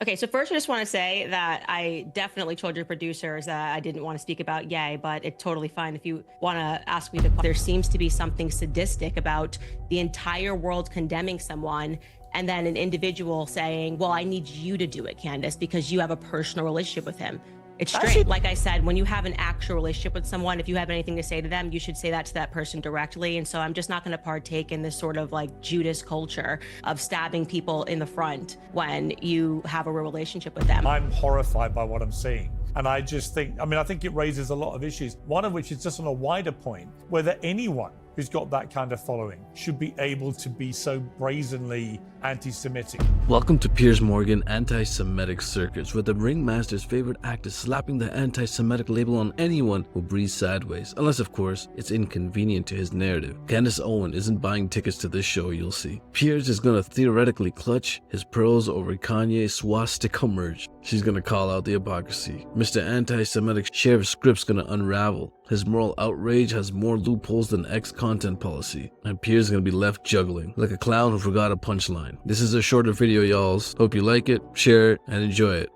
Okay, so first I just want to say that I definitely told your producers that I didn't want to speak about Yay, but it's totally fine if you want to ask me the question. There seems to be something sadistic about the entire world condemning someone and then an individual saying, well, I need you to do it, Candace, because you have a personal relationship with him. It's Actually, strange. Like I said, when you have an actual relationship with someone, if you have anything to say to them, you should say that to that person directly. And so I'm just not going to partake in this sort of like Judas culture of stabbing people in the front when you have a real relationship with them. I'm horrified by what I'm seeing. And I just think, I think it raises a lot of issues. One of which is just on a wider point, whether anyone who's got that kind of following should be able to be so brazenly anti-Semitic. Welcome to Piers Morgan Anti-Semitic Circuits, where the ringmaster's favorite act is slapping the anti-Semitic label on anyone who breathes sideways, unless of course it's inconvenient to his narrative. Candaceowens isn't buying tickets to this show, you'll see. Piers is gonna theoretically clutch his pearls over Kanye's swastika merch. She's gonna call out the hypocrisy. Mr. Anti-Semitic sheriff script's gonna unravel. His moral outrage has more loopholes than X-content policy, and Piers is gonna be left juggling like a clown who forgot a punchline. This is a shorter video, y'alls. Hope you like it, share it, and enjoy it.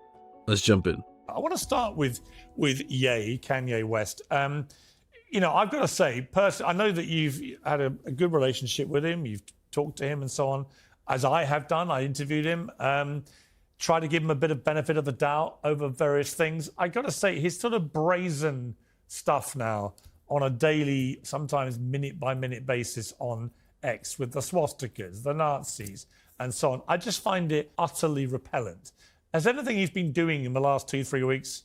Let's jump in. I want to start with Ye, Kanye West. I've got to say, personally, I know that you've had a good relationship with him. You've talked to him and so on, as I have done. I interviewed him, tried to give him a bit of benefit of the doubt over various things. I got to say, his sort of brazen stuff now on a daily, sometimes minute-by-minute basis on X with the swastikas, the Nazis, and so on. I just find it utterly repellent. Has anything he's been doing in the last 2-3 weeks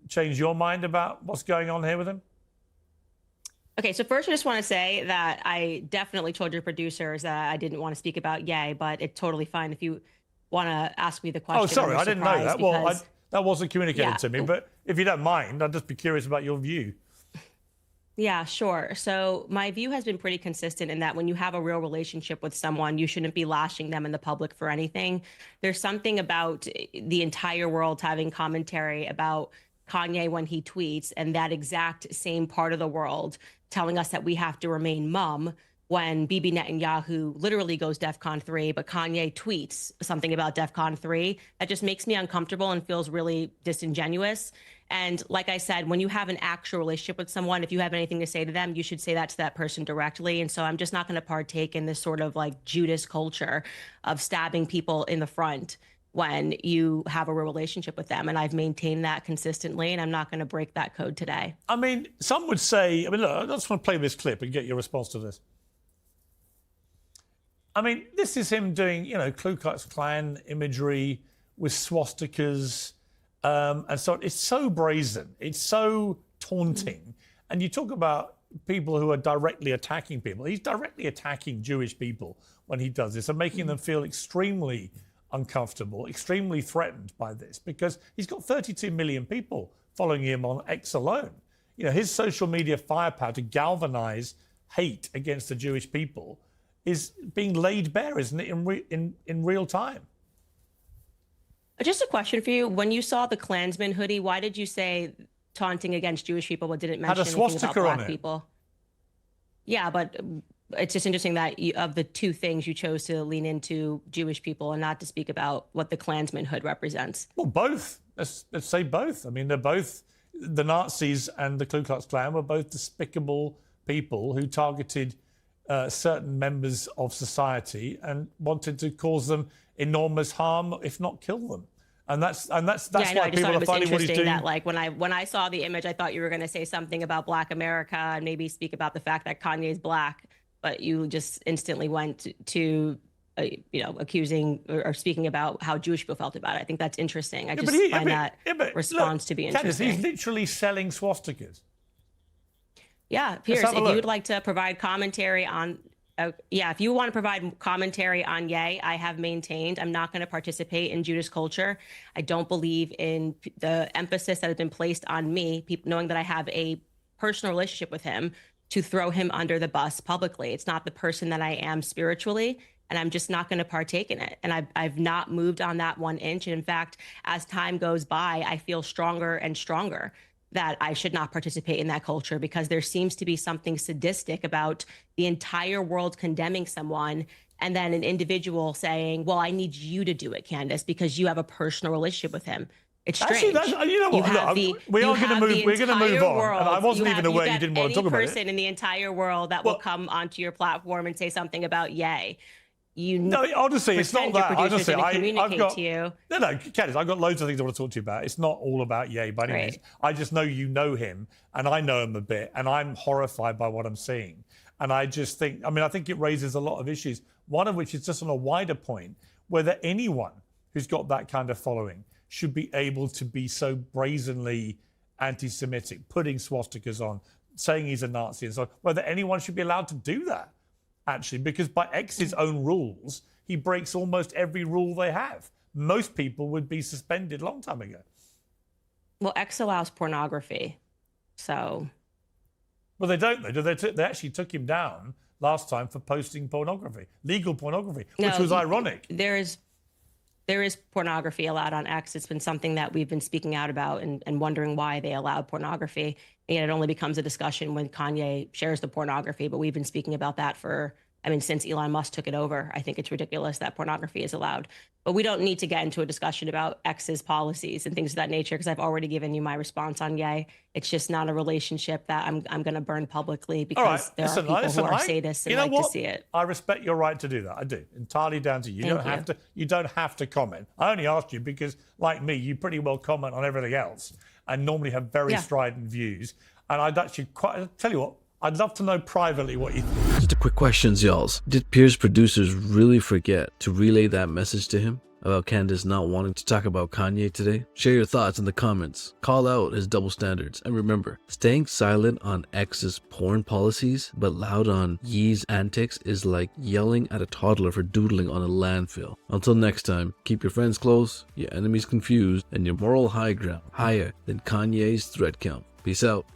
changed your mind about what's going on here with him? Okay, so first I just want to say that I definitely told your producers that I didn't want to speak about Yay, but it's totally fine if you want to ask me the question. Oh, sorry, I didn't know that. Well, that wasn't communicated to me, yeah. but if you don't mind, I'd just be curious about your view. Yeah, sure. So my view has been pretty consistent in that when you have a real relationship with someone, you shouldn't be lashing them in the public for anything. There's something about the entire world having commentary about Kanye when he tweets, and that exact same part of the world telling us that we have to remain mum when Bibi Netanyahu literally goes DEFCON 3, but Kanye tweets something about DEFCON 3. That just makes me uncomfortable and feels really disingenuous. And like I said, when you have an actual relationship with someone, if you have anything to say to them, you should say that to that person directly. And so I'm just not going to partake in this sort of like Judas culture of stabbing people in the front when you have a real relationship with them. And I've maintained that consistently, and I'm not going to break that code today. Some would say, look, I just want to play this clip and get your response to this. This is him doing, Ku Klux Klan imagery with swastikas, and so it's so brazen, it's so taunting. And you talk about people who are directly attacking people. He's directly attacking Jewish people when he does this and making them feel extremely uncomfortable, extremely threatened by this, because he's got 32 million people following him on X alone. His social media firepower to galvanize hate against the Jewish people is being laid bare, isn't it, in real time? Just a question for you. When you saw the Klansman hoodie, why did you say taunting against Jewish people but didn't mention anything about Black people? Yeah, but it's just interesting that of the two things you chose to lean into Jewish people and not to speak about what the Klansman hood represents. Well, both. Let's say both. They're both, the Nazis and the Ku Klux Klan were both despicable people who targeted certain members of society and wanted to cause them enormous harm, if not kill them. And that's yeah, why people are finding what he's doing. That, like, when I saw the image, I thought you were going to say something about Black America and maybe speak about the fact that Kanye's Black, but you just instantly went to accusing or speaking about how Jewish people felt about it. I think that's interesting. I just find that response to be interesting. Candace, he's literally selling swastikas. Yeah, Piers, if you would like to provide commentary on, if you want to provide commentary on Yay, I have maintained I'm not going to participate in Judas culture. I don't believe in the emphasis that has been placed on me, knowing that I have a personal relationship with him, to throw him under the bus publicly. It's not the person that I am spiritually, and I'm just not going to partake in it. And I've not moved on that 1 inch. And in fact, as time goes by, I feel stronger and stronger that I should not participate in that culture, because there seems to be something sadistic about the entire world condemning someone and then an individual saying, well, I need you to do it, Candace, because you have a personal relationship with him. It's strange. Actually, you know what? We're going to move on. And I wasn't even aware you didn't want to talk about it. Any person in the entire world that will come onto your platform and say something about Ye. No, honestly, it's not that. Honestly, I've got you. No, Candace, I've got loads of things I want to talk to you about. It's not all about Ye by any means. I just know you know him, and I know him a bit, and I'm horrified by what I'm seeing. And I just think, I think it raises a lot of issues. One of which is just on a wider point, whether anyone who's got that kind of following should be able to be so brazenly anti-Semitic, putting swastikas on, saying he's a Nazi and so on, whether anyone should be allowed to do that, actually, because by X's own rules, he breaks almost every rule they have. Most people would be suspended a long time ago. Well, X allows pornography, so... Well, they don't, though. They actually took him down last time for posting pornography, legal pornography, which was ironic. There is pornography allowed on X. It's been something that we've been speaking out about and wondering why they allowed pornography. And it only becomes a discussion when Kanye shares the pornography. But we've been speaking about that since Elon Musk took it over. I think it's ridiculous that pornography is allowed. But we don't need to get into a discussion about X's policies and things of that nature, because I've already given you my response on Ye. It's just not a relationship that I'm going to burn publicly, because there are people who are sadists and like to see it. I respect your right to do that. I do. Entirely down to you. You don't have to comment. I only asked you because, like me, you pretty well comment on everything else and normally have very strident views. And I'd actually tell you what, I'd love to know privately what you think. Just a quick question, y'all. Did Piers' producers really forget to relay that message to him about Candace not wanting to talk about Kanye today? Share your thoughts in the comments. Call out his double standards. And remember, staying silent on X's porn policies but loud on Ye's antics is like yelling at a toddler for doodling on a landfill. Until next time, keep your friends close, your enemies confused, and your moral high ground higher than Kanye's thread count. Peace out.